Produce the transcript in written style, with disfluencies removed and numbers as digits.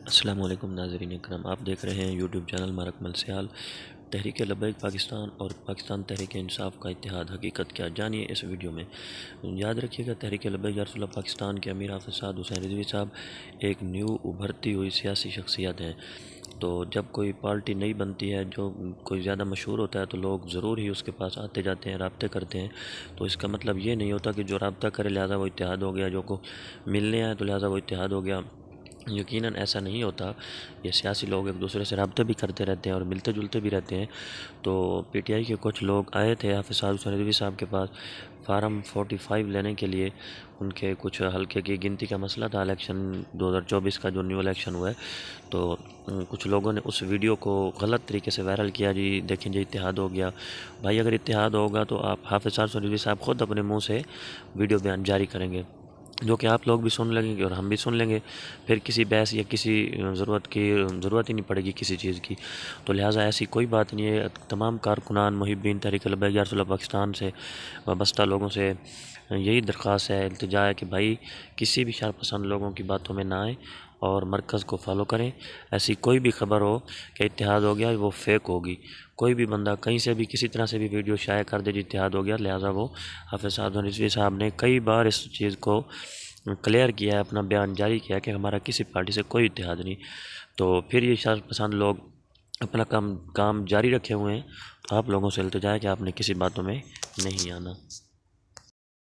अस्सलाम वालेकुम नाज़रीन इकराम, आप देख रहे हैं यूट्यूब चैनल मरकमल सियाल। तहरीक लब्बैक पाकिस्तान और पाकिस्तान तहरीक इंसाफ का इत्तेहाद, हकीकत क्या, जानिए इस वीडियो में। याद रखिएगा, तहरीक लब्बैक यारसोल्लाह पाकिस्तान के अमीर हाफ़िज़ साद हुसैन रिज़वी साहब एक न्यू उभरती हुई सियासी शख्सियत हैं। तो जब कोई पार्टी नई बनती है, जो कोई ज़्यादा मशहूर होता है, तो लोग ज़रूर ही उसके पास आते जाते हैं, रब्ते करते हैं। तो इसका मतलब ये नहीं होता कि जो रब्ता करे लिहाजा वो इत्तेहाद हो गया, जो को मिलने आए तो लिहाजा वो इत्तेहाद हो गया। यकीनन ऐसा नहीं होता। ये सियासी लोग एक दूसरे से रब्ते भी करते रहते हैं और मिलते जुलते भी रहते हैं। तो पीटीआई के कुछ लोग आए थे हाफ़िज़ साद हुसैन रिज़वी साहब के पास फार्म 45 लेने के लिए। उनके कुछ हल्के की गिनती का मसला था, इलेक्शन 2024 का जो न्यू इलेक्शन हुआ है। तो कुछ लोगों ने उस वीडियो को गलत तरीके से वायरल किया, जी देखें जी इत्तेहाद हो गया। भाई, अगर इत्तेहाद होगा तो आप हाफ़िज़ साद हुसैन रिज़वी साहब ख़ुद अपने मुँह से वीडियो बयान जारी करेंगे, जो कि आप लोग भी सुन लेंगे और हम भी सुन लेंगे। फिर किसी बहस या किसी ज़रूरत ही नहीं पड़ेगी किसी चीज़ की। तो लिहाजा ऐसी कोई बात नहीं है। तमाम कारकुनान मुहिब्बीन तहरीक लब्बैक यारसोल्लाह पाकिस्तान से वाबस्ता लोगों से यही दरख्वास्त है, इल्तिजा है कि भाई किसी भी शर पसंद लोगों की बातों में ना आए और मरकज़ को फॉलो करें। ऐसी कोई भी खबर हो कि इत्तेहाद हो गया, वो फेक होगी। कोई भी बंदा कहीं से भी किसी तरह से भी वीडियो शाया कर दे जी इत्तेहाद हो गया, लिहाजा वो हाफ़िज़ साद रिज़वी साहब ने कई बार इस चीज़ को क्लियर किया है, अपना बयान जारी किया है कि हमारा किसी पार्टी से कोई इत्तेहाद नहीं। तो फिर ये शर पसंद लोग अपना काम काम जारी रखे हुए हैं। तो आप लोगों से इल्तिजा है कि आपने किसी बातों में नहीं आना।